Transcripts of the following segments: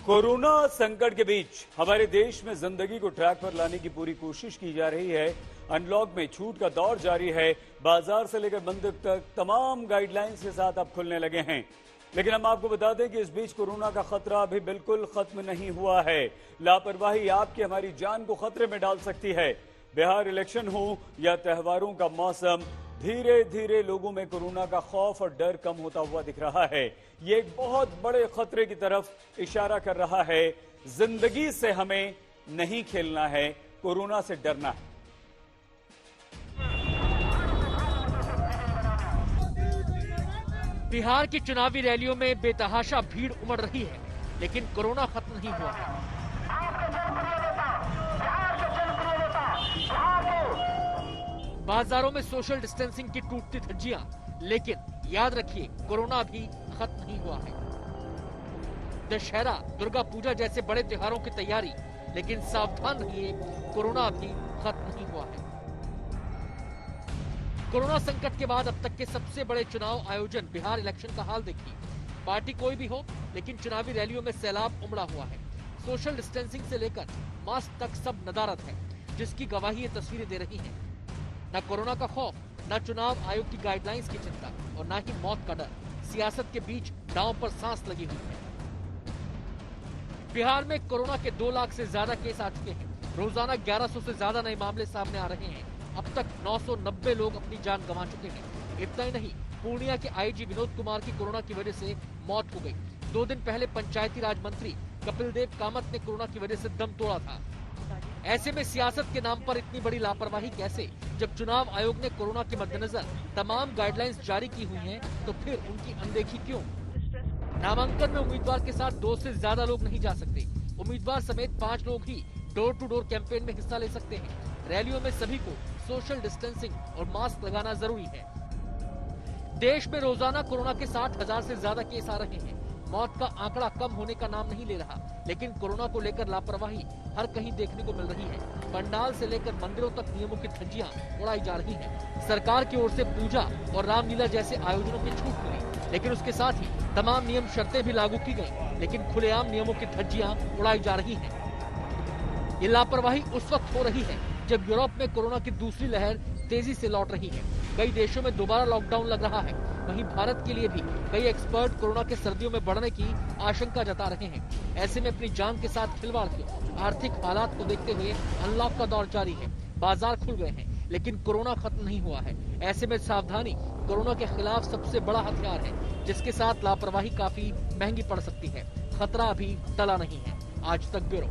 Corona संकट के बीच हमारे देश में जिंदगी को ट्रैक पर लाने की पूरी कोशिश की जा रही है। अनलॉक में छूट का दौर जारी है। बाजार से लेकर मंदिर तक तमाम गाइडलाइंस के साथ अब खुलने लगे हैं। लेकिन हम आपको बता दें कि इस बीच कोरोना का खतरा अभी बिल्कुल खत्म नहीं हुआ है। लापरवाही आपकी हमारी जान को खतरे में डाल सकती है। बिहार इलेक्शन हो या त्योहारों का मौसम, धीरे धीरे लोगों में कोरोना का खौफ और डर कम होता हुआ दिख रहा है। ये एक बहुत बड़े खतरे की तरफ इशारा कर रहा है। जिंदगी से हमें नहीं खेलना है, कोरोना से डरना है। बिहार की चुनावी रैलियों में बेतहाशा भीड़ उमड़ रही है, लेकिन कोरोना खत्म नहीं हुआ है। बाजारों में सोशल डिस्टेंसिंग की टूटती धज्जियां, लेकिन याद रखिए कोरोना भी खत्म नहीं हुआ है। दशहरा, दुर्गा पूजा जैसे बड़े त्योहारों की तैयारी, लेकिन सावधान रहिए, कोरोना भी खत्म नहीं हुआ है। कोरोना संकट के बाद अब तक के सबसे बड़े चुनाव आयोजन बिहार इलेक्शन का हाल देखिए। पार्टी कोई भी हो, लेकिन चुनावी रैलियों में सैलाब उमड़ा हुआ है। सोशल डिस्टेंसिंग से लेकर मास्क तक सब नदारत है, जिसकी गवाही ये तस्वीरें दे रही हैं। न कोरोना का खौफ, न चुनाव आयोग की गाइडलाइंस की चिंता और न ही मौत का डर। सियासत के बीच दांव पर सांस लगी हुई है। बिहार में कोरोना के 2 लाख से ज्यादा केस आ चुके हैं। रोजाना 1100 से ज्यादा नए मामले सामने आ रहे हैं। अब तक 990 लोग अपनी जान गंवा चुके हैं। इतना ही नहीं, पूर्णिया के आईजी विनोद कुमार की कोरोना की वजह से मौत हो गई। 2 दिन पहले पंचायती राज मंत्री कपिल देव कामत ने कोरोना की वजह से दम तोड़ा था। ऐसे में सियासत के नाम पर इतनी बड़ी लापरवाही कैसे? जब चुनाव आयोग ने कोरोना के मद्देनजर तमाम गाइडलाइंस जारी की हुई हैं, तो फिर उनकी अनदेखी क्यों? नामांकन में उम्मीदवार के साथ 2 से ज्यादा लोग नहीं जा सकते। उम्मीदवार समेत 5 लोग ही डोर टू डोर कैंपेन में हिस्सा ले सकते हैं। रैलियों में सभी को सोशल डिस्टेंसिंग और मास्क लगाना जरूरी है। देश में रोजाना कोरोना के 60,000 से ज्यादा केस आ रहे हैं। मौत का आंकड़ा कम होने का नाम नहीं ले रहा, लेकिन कोरोना को लेकर लापरवाही हर कहीं देखने को मिल रही है। पंडाल से लेकर मंदिरों तक नियमों की धज्जियां उड़ाई जा रही हैं। सरकार की ओर से पूजा और रामलीला जैसे आयोजनों की छूट मिली, लेकिन उसके साथ ही तमाम नियम शर्तें भी लागू की गयी, लेकिन खुलेआम नियमों की धज्जियां उड़ाई जा रही है। ये लापरवाही उस वक्त हो रही है जब यूरोप में कोरोना की दूसरी लहर तेजी से लौट रही है। कई देशों में दोबारा लॉकडाउन लग रहा है। वहीं भारत के लिए भी कई एक्सपर्ट कोरोना के सर्दियों में बढ़ने की आशंका जता रहे हैं। ऐसे में अपनी जान के साथ खिलवाड़ क्यों? आर्थिक हालात को देखते हुए अनलॉक का दौर जारी है। बाजार खुल गए हैं, लेकिन कोरोना खत्म नहीं हुआ है। ऐसे में सावधानी कोरोना के खिलाफ सबसे बड़ा हथियार है, जिसके साथ लापरवाही काफी महंगी पड़ सकती है। खतरा अभी टला नहीं है। आज तक ब्यूरो।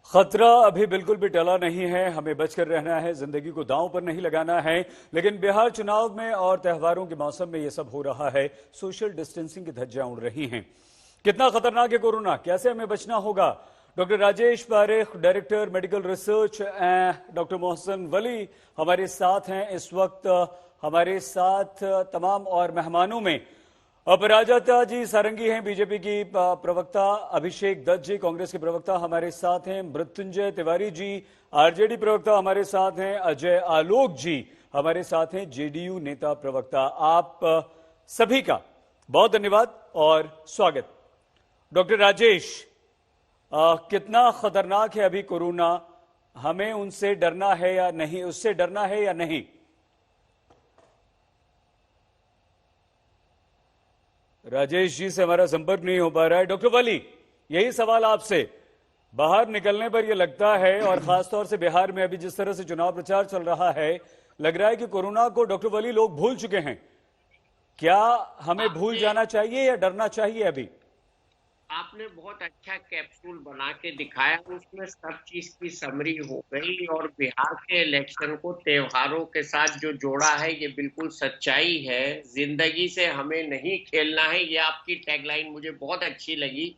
खतरा अभी बिल्कुल भी टला नहीं है। हमें बचकर रहना है, जिंदगी को दांव पर नहीं लगाना है। लेकिन बिहार चुनाव में और त्योहारों के मौसम में यह सब हो रहा है। सोशल डिस्टेंसिंग की धज्जियां उड़ रही हैं। कितना खतरनाक है कोरोना, कैसे हमें बचना होगा? Doctor Rajesh Parekh, director medical research, doctor Mohsin Wali हमारे साथ हैं इस वक्त। हमारे साथ तमाम और मेहमानों में अपराजिता जी सारंगी हैं, बीजेपी की प्रवक्ता, अभिषेक दत्त जी कांग्रेस के प्रवक्ता हमारे साथ हैं, मृत्युंजय तिवारी जी आरजेडी प्रवक्ता हमारे साथ हैं, अजय आलोक जी हमारे साथ हैं, जेडीयू नेता प्रवक्ता। आप सभी का बहुत धन्यवाद और स्वागत। डॉक्टर राजेश, कितना खतरनाक है अभी कोरोना? हमें उनसे डरना है या नहीं, उससे डरना है या नहीं? राजेश जी से हमारा संपर्क नहीं हो पा रहा है। डॉक्टर वली, यही सवाल आपसे। बाहर निकलने पर यह लगता है, और खासतौर से बिहार में अभी जिस तरह से चुनाव प्रचार चल रहा है, लग रहा है कि कोरोना को डॉक्टर वली लोग भूल चुके हैं। क्या हमें भूल जाना चाहिए या डरना चाहिए अभी? आपने बहुत अच्छा कैप्सूल बना के दिखाया, उसमें सब चीज की समरी हो गई और बिहार के इलेक्शन को त्योहारों के साथ जो जोड़ा है ये बिल्कुल सच्चाई है। जिंदगी से हमें नहीं खेलना है, ये आपकी टैगलाइन मुझे बहुत अच्छी लगी।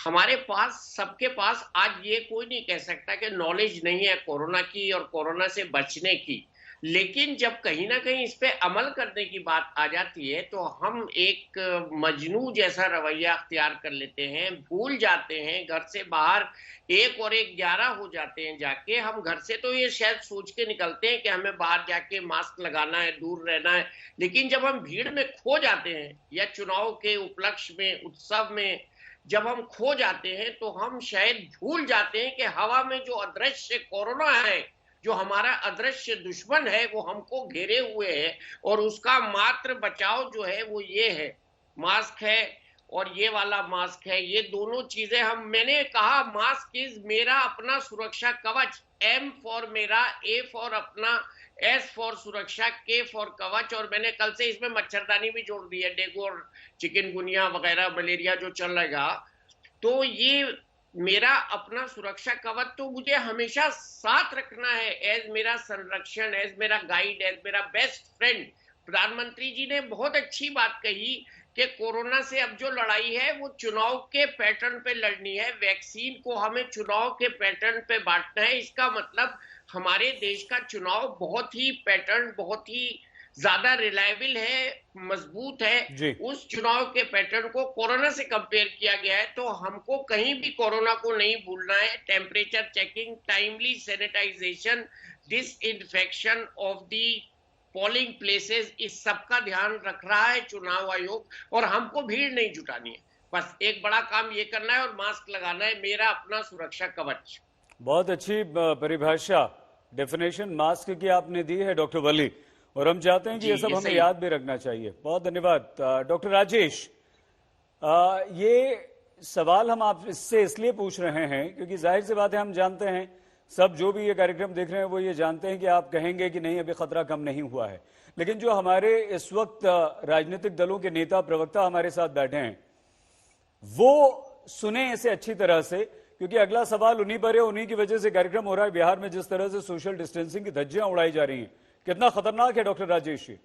हमारे पास, सबके पास आज ये कोई नहीं कह सकता कि नॉलेज नहीं है कोरोना की और कोरोना से बचने की। लेकिन जब कहीं ना कहीं इस पे अमल करने की बात आ जाती है तो हम एक मजनू जैसा रवैया अख्तियार कर लेते हैं, भूल जाते हैं, घर से बाहर 1 और 1 11 हो जाते हैं जाके। हम घर से तो ये शायद सोच के निकलते हैं कि हमें बाहर जाके मास्क लगाना है, दूर रहना है, लेकिन जब हम भीड़ में खो जाते हैं या चुनाव के उपलक्ष्य में, उत्सव में जब हम खो जाते हैं तो हम शायद भूल जाते हैं कि हवा में जो अदृश्य कोरोना है, जो हमारा अदृश्य दुश्मन है, वो हमको घेरे हुए है और उसका मात्र बचाव जो है वो ये है, मास्क है और ये वाला मास्क है। ये दोनों चीजें मैंने कहा मास्क इज मेरा अपना सुरक्षा कवच, M फॉर मेरा, A फॉर अपना, S फॉर सुरक्षा, K फॉर कवच। और मैंने कल से इसमें मच्छरदानी भी जोड़ दी है, डेंगू और चिकनगुनिया वगैरह मलेरिया जो चल रहेगा, तो ये मेरा अपना सुरक्षा कवच तो मुझे हमेशा साथ रखना है, एज मेरा संरक्षण, एज मेरा गाइड, एज मेरा बेस्ट फ्रेंड। प्रधानमंत्री जी ने बहुत अच्छी बात कही कि कोरोना से अब जो लड़ाई है वो चुनाव के पैटर्न पे लड़नी है, वैक्सीन को हमें चुनाव के पैटर्न पे बांटना है। इसका मतलब हमारे देश का चुनाव बहुत ही पैटर्न, बहुत ही ज्यादा रिलायबल है, मजबूत है। उस चुनाव के पैटर्न को कोरोना से कंपेयर किया गया है, तो हमको कहीं भी कोरोना को नहीं भूलना है। Temperature checking, timely sanitisation, disinfection of the polling places, इस सब का ध्यान रख रहा है चुनाव आयोग। और हमको भीड़ नहीं जुटानी है, बस एक बड़ा काम ये करना है और मास्क लगाना है, मेरा अपना सुरक्षा कवच। बहुत अच्छी परिभाषा, डेफिनेशन मास्क की आपने दी है डॉक्टर वली, और हम चाहते हैं कि ये सब हमें याद भी रखना चाहिए। बहुत धन्यवाद डॉक्टर राजेश। ये सवाल हम आप इससे इसलिए पूछ रहे हैं क्योंकि जाहिर सी बात है, हम जानते हैं, सब जो भी ये कार्यक्रम देख रहे हैं वो ये जानते हैं कि आप कहेंगे कि नहीं अभी खतरा कम नहीं हुआ है, लेकिन जो हमारे इस वक्त राजनीतिक दलों के नेता प्रवक्ता हमारे साथ बैठे हैं वो सुने इसे अच्छी तरह से, क्योंकि अगला सवाल उन्हीं पर है। उन्हीं की वजह से कार्यक्रम हो रहा है। बिहार में जिस तरह से सोशल डिस्टेंसिंग की धज्जियां उड़ाई जा रही हैं, कितना खतरनाक है डॉक्टर राजेश जी?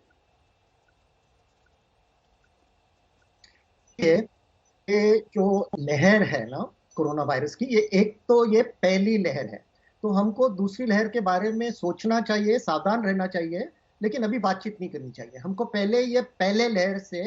ये जो लहर है ना कोरोना वायरस की, ये एक तो ये पहली लहर है, तो हमको दूसरी लहर के बारे में सोचना चाहिए, सावधान रहना चाहिए, लेकिन अभी बातचीत नहीं करनी चाहिए। हमको पहले ये पहले लहर से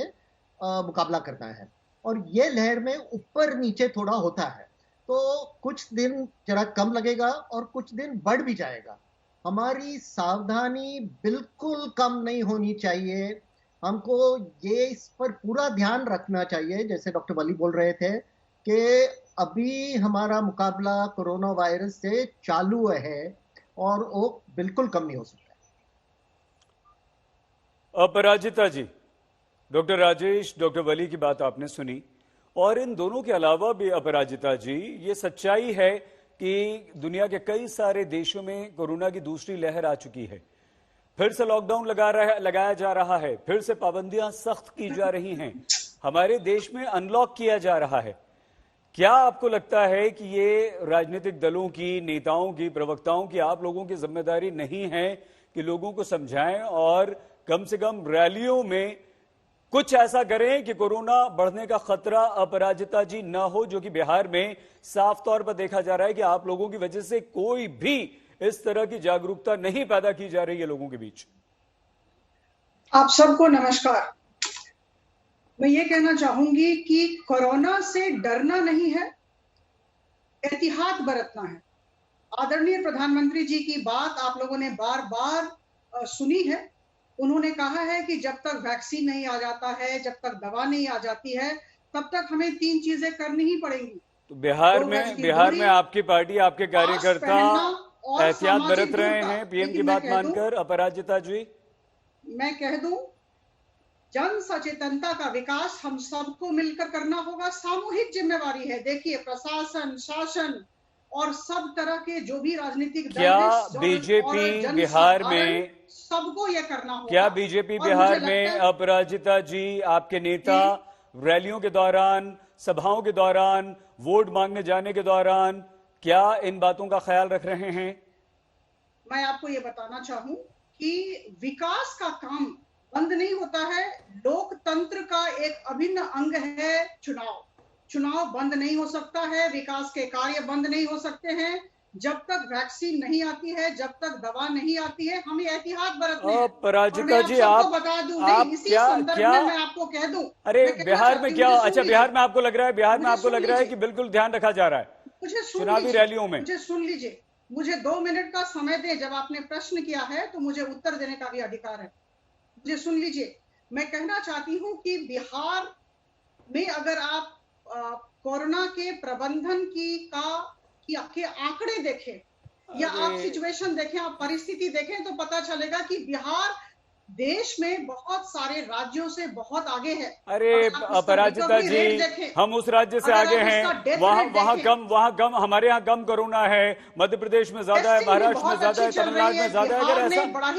मुकाबला करना है। और ये लहर में ऊपर नीचे थोड़ा होता है, तो कुछ दिन जरा कम लगेगा और कुछ दिन बढ़ भी जाएगा। हमारी सावधानी बिल्कुल कम नहीं होनी चाहिए। हमको ये इस पर पूरा ध्यान रखना चाहिए, जैसे डॉक्टर वली बोल रहे थे कि अभी हमारा मुकाबला कोरोना वायरस से चालू है और वो बिल्कुल कम नहीं हो सकता। अपराजिता जी, डॉक्टर राजेश, डॉक्टर वली की बात आपने सुनी, और इन दोनों के अलावा भी अपराजिता जी, ये सच्चाई है कि दुनिया के कई सारे देशों में कोरोना की दूसरी लहर आ चुकी है। फिर से लॉकडाउन लगाया जा रहा है, फिर से पाबंदियां सख्त की जा रही हैं, हमारे देश में अनलॉक किया जा रहा है। क्या आपको लगता है कि ये राजनीतिक दलों की, नेताओं की, प्रवक्ताओं की, आप लोगों की जिम्मेदारी नहीं है कि लोगों को समझाएं और कम से कम रैलियों में कुछ ऐसा करें कि कोरोना बढ़ने का खतरा अपराजिता जी न हो, जो कि बिहार में साफ तौर पर देखा जा रहा है कि आप लोगों की वजह से कोई भी इस तरह की जागरूकता नहीं पैदा की जा रही है लोगों के बीच? आप सबको नमस्कार। मैं ये कहना चाहूंगी कि कोरोना से डरना नहीं है, एहतियात बरतना है। आदरणीय प्रधानमंत्री जी की बात आप लोगों ने बार बार सुनी है। उन्होंने कहा है कि जब तक वैक्सीन नहीं आ जाता है, जब तक दवा नहीं आ जाती है, तब तक हमें 3 चीजें करनी ही पड़ेंगी। तो बिहार में आपकी पार्टी, आपके कार्यकर्ता एहतियात बरत रहे हैं पीएम की बात मानकर। अपराजिता जी, मैं कह दूं, जन सचेतनता का विकास हम सबको मिलकर करना होगा, सामूहिक जिम्मेवारी है। देखिए, प्रशासन, शासन और सब तरह के जो भी राजनीतिक दल, क्या बीजेपी बिहार में, सबको ये करना होगा। क्या बीजेपी बिहार में, अपराजिता जी, आपके नेता रैलियों के दौरान, सभाओं के दौरान, वोट मांगने जाने के दौरान क्या इन बातों का ख्याल रख रहे हैं? मैं आपको ये बताना चाहूं कि विकास का काम बंद नहीं होता है। लोकतंत्र का एक अभिन्न अंग है चुनाव। चुनाव बंद नहीं हो सकता है, विकास के कार्य बंद नहीं हो सकते हैं। जब तक वैक्सीन नहीं आती है, जब तक दवा नहीं आती है, हमें एहतियात बरतने हैं। पराजिता जी, आप आप बता दूं, आप नहीं, इसी क्या संदर्भ क्या में मैं आपको कह दूं, अरे मैं कहना बिहार में चाहती क्या, हूं, मुझे अच्छा सुन बिहार लीजिए, में आपको लग रहा है, बिहार में मुझे आपको सुन लग रहा है लीजिए, कि बिल्कुल ध्यान रखा जा रहा है मुझे सुन चुनावी लीजिए, रैलियों में? मुझे सुन लीजिए, मुझे 2 मिनट का समय दे। जब आपने प्रश्न किया है तो मुझे उत्तर देने का भी अधिकार है। मुझे सुन लीजिए, मैं कहना चाहती हूं कि बिहार में अगर आप कोरोना के प्रबंधन के आंकड़े देखें या आप सिचुएशन देखें, आप परिस्थिति देखें, तो पता चलेगा कि बिहार देश में बहुत सारे राज्यों से बहुत आगे है। अरे अपराजिता जी, हम उस राज्य से आगे हैं, वहाँ कम हमारे यहाँ कम कोरोना है, मध्य प्रदेश में ज्यादा है, महाराष्ट्र में ज्यादा है, तमिलनाडु में ज्यादा है।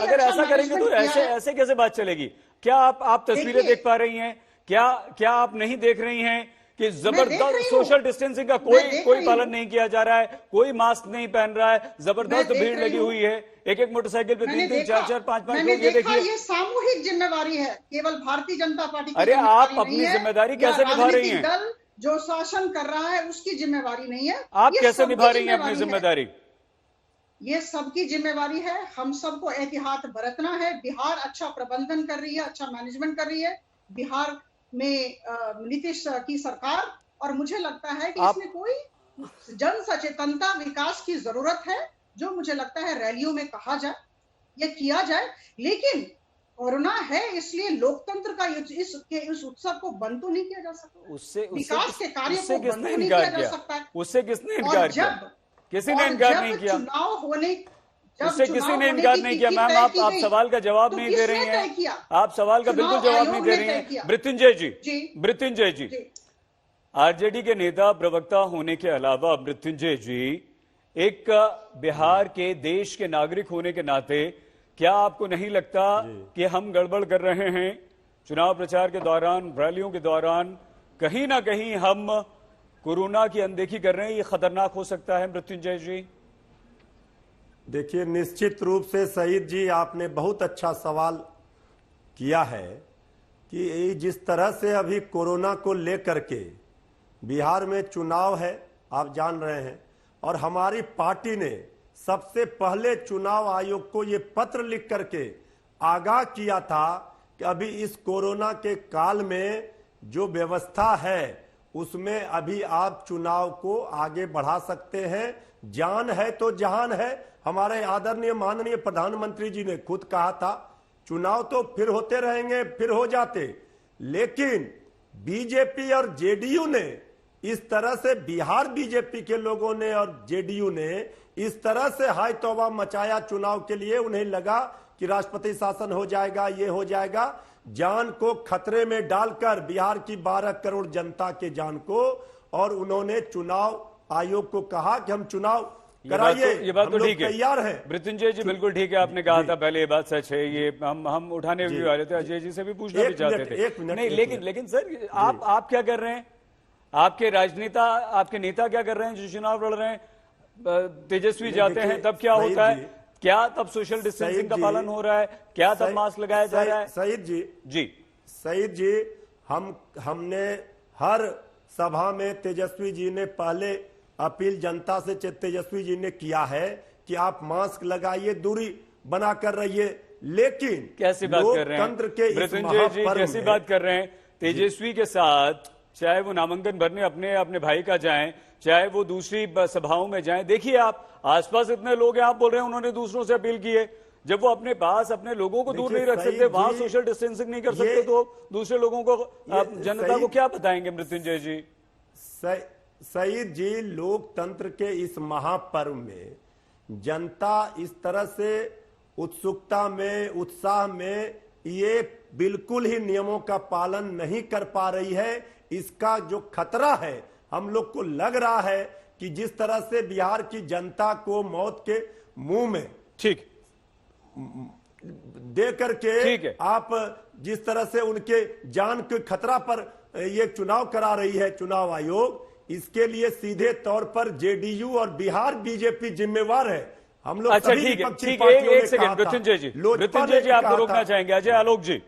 अगर ऐसा करेंगे तो ऐसे कैसे बात चलेगी? क्या आप तस्वीरें देख पा रही हैं? क्या आप नहीं देख रही हैं कि जबरदस्त सोशल डिस्टेंसिंग का कोई पालन नहीं किया जा रहा है, कोई मास्क नहीं पहन रहा है, जबरदस्त भीड़ लगी हुई है, एक मोटरसाइकिल पे 3-3, 4-4, 5-5 लोग। ये देखिए, ये सामूहिक जिम्मेवारी है, केवल भारतीय जनता पार्टी की। अरे आप अपनी जिम्मेदारी कैसे निभा रही हैं? दल जो शासन कर रहा है उसकी जिम्मेवारी नहीं है। आप कैसे निभा रही हैं अपनी जिम्मेदारी? ये सबकी जिम्मेवारी है, हम सबको एहतियात बरतना है। बिहार अच्छा प्रबंधन कर रही है, अच्छा मैनेजमेंट कर रही है बिहार में नीतीश की सरकार, और मुझे लगता है कि इसमें कोई जन सचेतनता विकास की जरूरत है, जो मुझे लगता है रैलियों में कहा जाए या किया जाए। लेकिन कोरोना है इसलिए लोकतंत्र का इस उत्सव को बंद तो नहीं किया जा सकता, विकास के कार्य को बंद तो नहीं किया जा सकता। उससे किसने इनकार किया? किसी ने इनकार नहीं किया। चुनाव होने उससे किसी ने इनकार नहीं किया। मैम, आप सवाल का जवाब नहीं दे रही हैं, आप सवाल का बिल्कुल जवाब नहीं दे रही हैं। मृत्युंजय जी, आरजेडी के नेता प्रवक्ता होने के अलावा मृत्युंजय जी, एक बिहार के देश के नागरिक होने के नाते क्या आपको नहीं लगता कि हम गड़बड़ कर रहे हैं? चुनाव प्रचार के दौरान, रैलियों के दौरान कहीं ना कहीं हम कोरोना की अनदेखी कर रहे हैं, ये खतरनाक हो सकता है। मृत्युंजय जी, देखिए, निश्चित रूप से सईद जी आपने बहुत अच्छा सवाल किया है कि जिस तरह से अभी कोरोना को लेकर के बिहार में चुनाव है, आप जान रहे हैं, और हमारी पार्टी ने सबसे पहले चुनाव आयोग को ये पत्र लिख करके आगाह किया था कि अभी इस कोरोना के काल में जो व्यवस्था है उसमें अभी आप चुनाव को आगे बढ़ा सकते हैं। जान है तो जहान है। हमारे आदरणीय माननीय प्रधानमंत्री जी ने खुद कहा था चुनाव तो फिर होते रहेंगे, फिर हो जाते, लेकिन बीजेपी और जेडीयू ने इस तरह से, बिहार बीजेपी के लोगों ने और जेडीयू ने इस तरह से हाय तौबा मचाया चुनाव के लिए। उन्हें लगा कि राष्ट्रपति शासन हो जाएगा, ये हो जाएगा। जान को खतरे में डालकर बिहार की 12 करोड़ जनता के जान को, और उन्होंने चुनाव आयोग को कहा कि हम चुनाव कराइए, ये बात तो ठीक है, तैयार है। मृत्युंजय जी बिल्कुल ठीक है, आपने कहा था पहले, ये बात सच है। ये हम उठाने भी वाले थे, अजय जी से भी पूछना भी चाहते थे। नहीं, लेकिन सर आप क्या कर रहे हैं? आपके राजनेता, आपके नेता क्या कर रहे हैं जो चुनाव लड़ रहे हैं? तेजस्वी जाते हैं तब क्या होता है? क्या तब सोशल डिस्टेंसिंग का पालन हो रहा है? क्या तब मास्क लगाया जा रहा है? सईद जी, हमने हर सभा में तेजस्वी जी ने पहले अपील जनता से तेजस्वी जी ने किया है कि आप मास्क लगाइए, दूरी बनाकर रहिए। लेकिन कैसी बात कर रहे हैं मृत्युंजय जी, कैसी बात कर रहे हैं? तेजस्वी के साथ चाहे वो नामांकन भरने अपने भाई का जाएं, चाहे वो दूसरी सभाओं में जाएं, देखिए आप आसपास इतने लोग हैं, आप बोल रहे हैं उन्होंने दूसरों से अपील की है। जब वो अपने पास अपने लोगों को दूर नहीं रख सकते, वहां सोशल डिस्टेंसिंग नहीं कर सकते, तो दूसरे लोगों को, जनता को क्या बताएंगे? मृत्युंजय जी, सईद जी, लोकतंत्र के इस महापर्व में जनता इस तरह से उत्सुकता में, उत्साह में, ये बिल्कुल ही नियमों का पालन नहीं कर पा रही है। इसका जो खतरा है, हम लोग को लग रहा है कि जिस तरह से बिहार की जनता को मौत के मुंह में ठीक दे करके आप जिस तरह से उनके जान के खतरा पर ये चुनाव करा रही है चुनाव आयोग, इसके लिए सीधे तौर पर जेडीयू और बिहार बीजेपी जिम्मेवार है। हम लोग अच्छा, ठीक है, एक सेकंड मृत्युंजय जी, आपको रोकना चाहेंगे। अजय आलोक जी,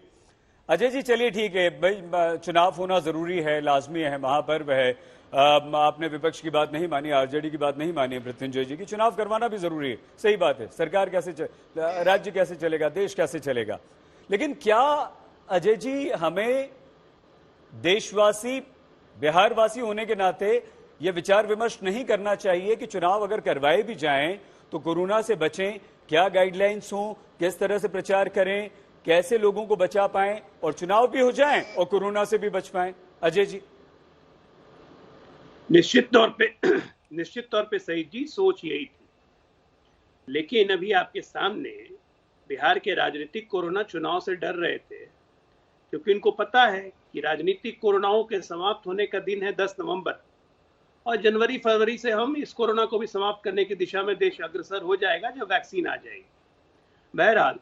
अजय जी चलिए ठीक है भाई, चुनाव होना जरूरी है, लाजमी है, महापर्व है। आपने विपक्ष की बात नहीं मानी, आरजेडी की बात नहीं मानी मृत्युंजय जी की, चुनाव करवाना भी जरूरी है, सही बात है। सरकार कैसे राज्य कैसे चलेगा, देश कैसे चलेगा। लेकिन क्या अजय जी हमें देशवासी, बिहारवासी होने के नाते ये विचार विमर्श नहीं करना चाहिए कि चुनाव अगर करवाए भी जाएं तो कोरोना से बचें, क्या गाइडलाइंस हों, किस तरह से प्रचार करें, कैसे लोगों को बचा पाएं और चुनाव भी हो जाएं और कोरोना से भी बच पाएं? अजय जी। निश्चित तौर पे सही जी, सोच यही थी। लेकिन अभी आपके सामने बिहार के राजनीतिक कोरोना चुनाव से डर रहे थे, क्योंकि इनको पता है कि राजनीतिक कोरोनाओं के समाप्त होने का दिन है 10 नवंबर, और जनवरी फरवरी से हम इस कोरोना को भी समाप्त करने की दिशा में देश अग्रसर हो जाएगा जब वैक्सीन आ जाएगी। बहरहाल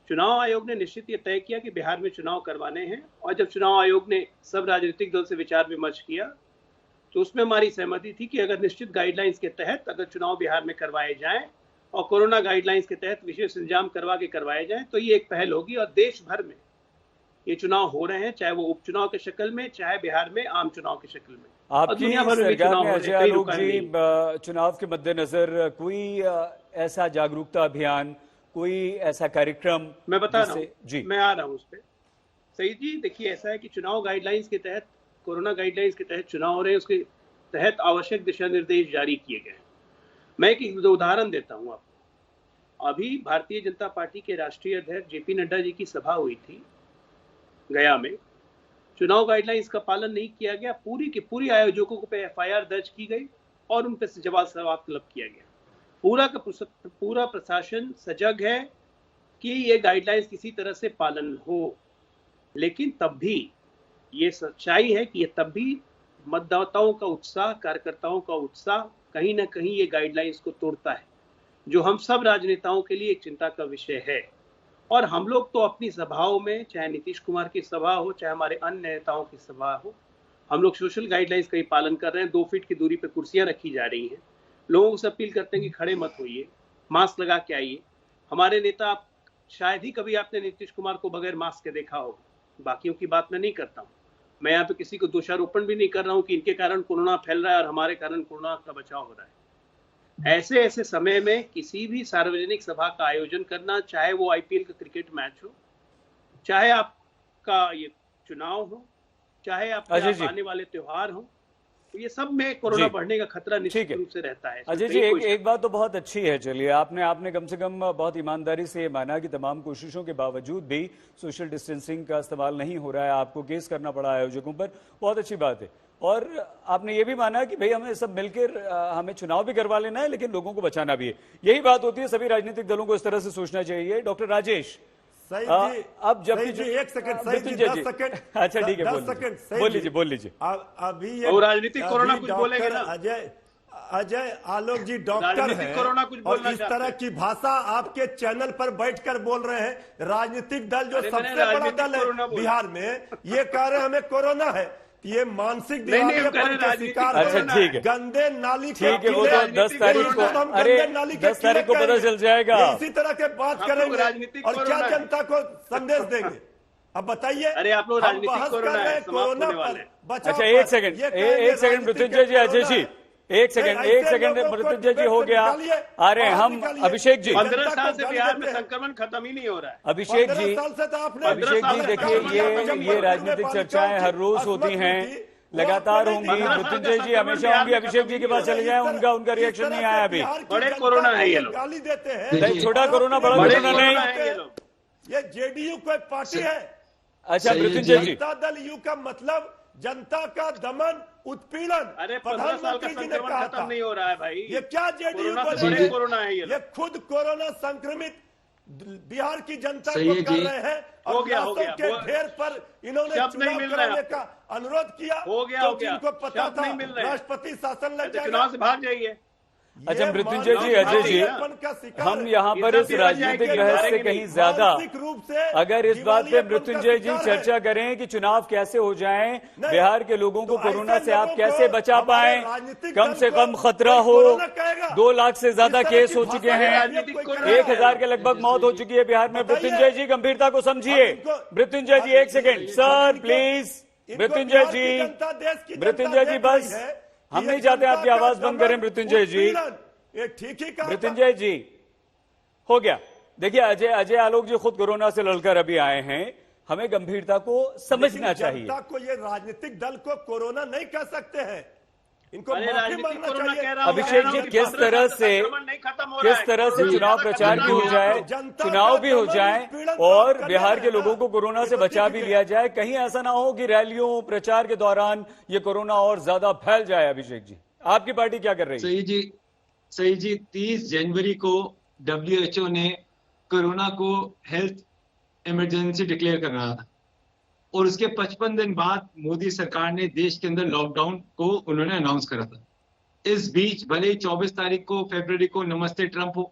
चुनाव आयोग ने निश्चित ये तय किया कि बिहार में चुनाव करवाने हैं, और जब चुनाव आयोग ने सब राजनीतिक दल से विचार विमर्श किया तो उसमें हमारी सहमति थी कि अगर निश्चित गाइडलाइंस के तहत अगर चुनाव बिहार में करवाए जाएं और कोरोना गाइडलाइंस के तहत विशेष इंतजाम करवा के करवाए जाएं तो ये एक पहल होगी, और देश भर में ये चुनाव हो रहे हैं, चाहे वो उपचुनाव के शक्ल में, चाहे बिहार में आम चुनाव की शक्ल में। आपकी सरकार में अजय आलोक जी चुनाव के मद्देनजर कोई ऐसा जागरूकता अभियान, कोई ऐसा कार्यक्रम? मैं बता रहा हूँ जी, मैं आ रहा हूँ उस पर। सही जी, देखिए ऐसा है कि चुनाव गाइडलाइंस के तहत, कोरोना गाइडलाइंस के तहत चुनाव हो रहे हैं, उसके तहत आवश्यक दिशा निर्देश जारी किए गए हैं। मैं एक उदाहरण देता हूँ आपको। अभी भारतीय जनता पार्टी के राष्ट्रीय अध्यक्ष जेपी नड्डा जी की सभा हुई थी गया में। चुनाव गाइडलाइंस का पालन नहीं किया गया, पूरी की पूरी आयोजकों पे एफआईआर दर्ज की गई और उन पर जवाब सवाल तलब किया गया। पूरा प्रशासन सजग है कि ये गाइडलाइंस किसी तरह से पालन हो, लेकिन तब भी ये सच्चाई है कि ये तब भी मतदाताओं का उत्साह, कार्यकर्ताओं का उत्साह कहीं ना कहीं ये गाइडलाइंस को तोड़ता है, जो हम सब राजनेताओं के लिए एक चिंता का विषय है। और हम लोग तो अपनी सभाओं में, चाहे नीतीश कुमार की सभा हो, चाहे हमारे अन्य नेताओं की सभा हो, हम लोग सोशल गाइडलाइंस का ही पालन कर रहे हैं। 2 फीट की दूरी पर कुर्सियां रखी जा रही हैं। लोगों से अपील करते हैं कि खड़े मत होइए, मास्क लगा के आइए। हमारे नेता, शायद ही कभी आपने नीतीश कुमार को बगैर मास्क के देखा होगा, बाकियों की बात मैं नहीं करता हूँ। मैं यहाँ पे किसी को दोषारोपण भी नहीं कर रहा हूँ कि इनके कारण कोरोना फैल रहा है और हमारे कारण कोरोना का बचाव हो रहा है। ऐसे समय में किसी भी सार्वजनिक सभा का आयोजन करना, चाहे वो आईपीएल का क्रिकेट मैच हो, चाहे आपका ये चुनाव हो, चाहे आपके आने वाले त्योहार हो, तो ये सब में कोरोना बढ़ने का खतरा निश्चित रूप से रहता है। अजय जी एक बात तो बहुत अच्छी है, चलिए आपने कम से कम बहुत ईमानदारी से ये माना कि तमाम कोशिशों के बावजूद भी सोशल डिस्टेंसिंग का इस्तेमाल नहीं हो रहा है, आपको केस करना पड़ा आयोजकों पर, बहुत अच्छी बात है। और आपने ये भी माना कि भाई हमें सब मिलकर हमें चुनाव भी करवा लेना है, लेकिन लोगों को बचाना भी है। यही बात होती है, सभी राजनीतिक दलों को इस तरह से सोचना चाहिए। डॉक्टर राजेश, अब जब भी 1 सेकंड, 10 सेकंड, अच्छा ठीक है, बोल लीजिए। अभी ये राजनीतिक कोरोना कुछ बोलेंगे ना? अजय आलोक जी डॉक्टर हैं और इस तरह की भाषा आपके चैनल पर बैठकर बोल रहे हैं। राजनीतिक दल जो सबसे बड़ा दल है बिहार में, ये कह रहे हैं हमें कोरोना है। ये मानसिक दिवालियापन का शिकार है। अच्छा ठीक है, गंदे नाली, ठीक है, वो तो 10 तारीख को, अरे 10 तारीख को पता चल जाएगा। इसी तरह के बात करेंगे और क्या जनता को संदेश देंगे, अब बताइए। अरे आप लोग राजनीतिक कोरोना पर अच्छा एक सेकंड मृत्युंजय जी, अजय जी एक सेकंड मृत्युंजय जी, हो गया। आ रहे हैं हम अभिषेक जी। 15 साल से बिहार में संक्रमण खत्म ही नहीं हो रहा है। अभिषेक जी देखिए, ये राजनीतिक चर्चाएं हर रोज होती हैं, लगातार होंगी, मृत्युंजय जी हमेशा होंगी। अभिषेक जी के पास चले जाए, उनका रिएक्शन नहीं आया अभी। बड़े कोरोना है ये लोग, गाली देते हैं। छोटा कोरोना, बड़ा कोरोना नहीं। ये जेडीयू कोई पार्टी है? अच्छा मृत्युंजय जी, जनता दल यू का मतलब जनता का दमन, उत्पीड़न। अरे 15 साल का संक्रमण खत्म नहीं हो रहा है भाई। ये क्या जेडीयू कोरोना है? ये खुद कोरोना संक्रमित बिहार की जनता को कर रहे हैं। हो गया के ढेर पर इन्होंने चुनाव कराने का अनुरोध किया। हो गया जिनको पता था राष्ट्रपति शासन लग जाएगा, चुनाव से भाग जाइए। अच्छा मृत्युंजय जी, अजय जी, हम यहाँ पर इस राजनीतिक बहस से कहीं ज्यादा अगर इस बात पे मृत्युंजय जी चर्चा करें कि चुनाव कैसे हो जाएं, बिहार के लोगों को कोरोना से आप कैसे बचा पाएं, कम से कम खतरा हो, 2 लाख से ज्यादा केस हो चुके हैं, 1000 के लगभग मौत हो चुकी है बिहार में। मृत्युंजय जी गंभीरता को समझिए। मृत्युंजय जी 1 सेकेंड सर प्लीज। मृत्युंजय जी बस, हम नहीं चाहते आपकी आवाज बंद करें। मृत्युंजय जी, मृत्युंजय जी हो गया। देखिए अजय आलोक जी खुद कोरोना से लड़कर अभी आए हैं, हमें गंभीरता को समझना चाहिए। जनता को ये राजनीतिक दल को कोरोना नहीं कह सकते हैं, इनको अभिषेक जी किस तरह से चुनाव प्रचार भी हो जाए, चुनाव भी हो जाए और बिहार के लोगों को कोरोना से बचा भी लिया जाए, कहीं ऐसा ना हो कि रैलियों प्रचार के दौरान ये कोरोना और ज्यादा फैल जाए। अभिषेक जी, आपकी पार्टी क्या कर रही है? सही जी 30 जनवरी को WHO ने कोरोना को हेल्थ इमरजेंसी डिक्लेयर कर रहा था और उसके 55 दिन बाद मोदी सरकार ने देश के अंदर लॉकडाउन को उन्होंने अनाउंस करा था। इस बीच भले ही 24 तारीख को फरवरी को नमस्ते ट्रंप हो,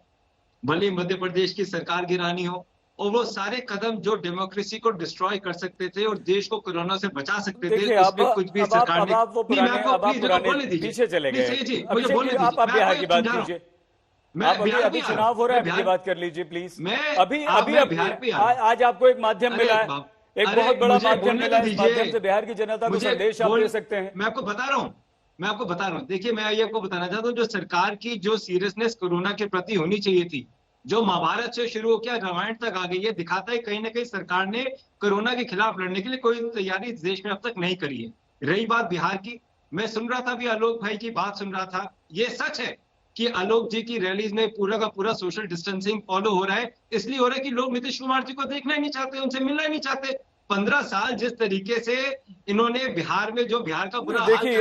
भले ही मध्य प्रदेश की सरकार गिरानी हो, और वो सारे कदम जो डेमोक्रेसी को डिस्ट्रॉय कर सकते थे और देश को कोरोना से बचा सकते थे, उसमें कुछ भी सरकार ने पीछे चले गए। आप बिहार की बात कीजिए, अभी चुनाव हो रहा है, अभी बात कर लीजिए प्लीज। अभी आज आपको एक माध्यम मिला है, एक बहुत बड़ा माध्यम मिला है, इस माध्यम से बिहार की जनता को संदेश आप दे सकते हैं। मैं आपको बता रहा हूँ। देखिए मैं ये आपको बताना चाहता हूँ, जो सरकार की जो सीरियसनेस कोरोना के प्रति होनी चाहिए थी, जो महाभारत से शुरू होकर रामायण तक आ गई है, दिखाता है कहीं ना कहीं सरकार ने कोरोना के खिलाफ लड़ने के लिए कोई तैयारी देश में अब तक नहीं करी है। रही बात बिहार की, मैं सुन रहा था अभी आलोक भाई की बात सुन रहा था, ये सच है कि आलोक जी की रैलीज में पूरा का पूरा सोशल डिस्टेंसिंग फॉलो हो रहा है। इसलिए हो रहा है कि लोग नीतीश कुमार जी को देखना ही नहीं चाहते, उनसे मिलना ही नहीं चाहते। 15 साल जिस तरीके से इन्होंने बिहार में जो बिहार का बुरा देखिए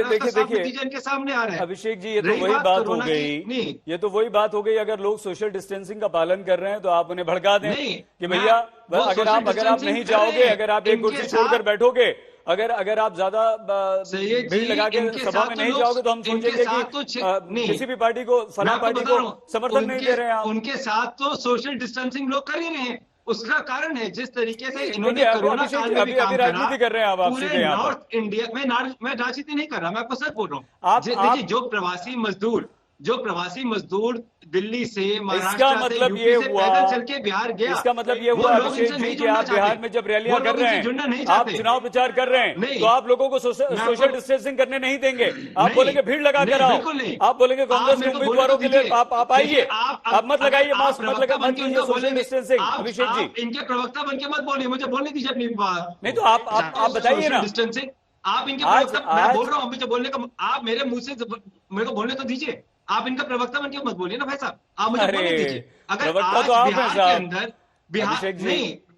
इनके सामने आ रहा है। अभिषेक जी, ये तो वही बात हो गई, ये तो वही बात हो गई। अगर लोग सोशल डिस्टेंसिंग का पालन कर रहे हैं तो आप उन्हें भड़का दें कि भैया अगर आप नहीं जाओगे, अगर आप एक कुर्सी छोड़कर बैठोगे, अगर आप ज्यादा भीड़ लगा के सभा में नहीं जाओगे तो हम सोचेंगे कि किसी भी पार्टी को, फला पार्टी को समर्थन नहीं दे रहे हैं आप। उनके साथ तो सोशल डिस्टेंसिंग लोग कर ही रहे हैं, उसका कारण है जिस तरीके से इन्होंने कोरोना काल में भी काम करा। राजनीति कर रहे हैं आप पूरे नॉर्थ इंडिया में, मैं राजनीति नहीं कर रहा, मैं आपको सच बोल रहा हूँ। देखिए जो प्रवासी मजदूर दिल्ली से, महाराष्ट्र से, यूपी से पैदल चल के बिहार गया, इसका मतलब ये हुआ अभिषेक जी कि आप बिहार में जब रैलियां कर रहे हैं, आप चुनाव प्रचार कर रहे हैं, तो आप लोगों को सोशल डिस्टेंसिंग करने नहीं देंगे। आप बोलेंगे भीड़ लगा कर आओ, आप बोलेंगे कांग्रेस के उम्मीदवारों के लिए आप आइए, आप मत लगाइए मास्क, मत कीजिए सोशल डिस्टेंसिंग। अभिषेक जी इनके प्रवक्ता बन के मत बोलिए, मुझे बोलने दीजिए अपनी बात। नहीं तो आप बताइए ना, डिस्टेंसिंग आप इनके प्रवक्ता, मैं बोल रहा हूँ मुझे बोलने का, आप मेरे मुंह से मेरे को बोलने तो दीजिए। आप इनका प्रवक्ता बन के मत बोलिए ना भाई साहब, आप मुझे बोलने दीजिए। अगर आज बिहार के अंदर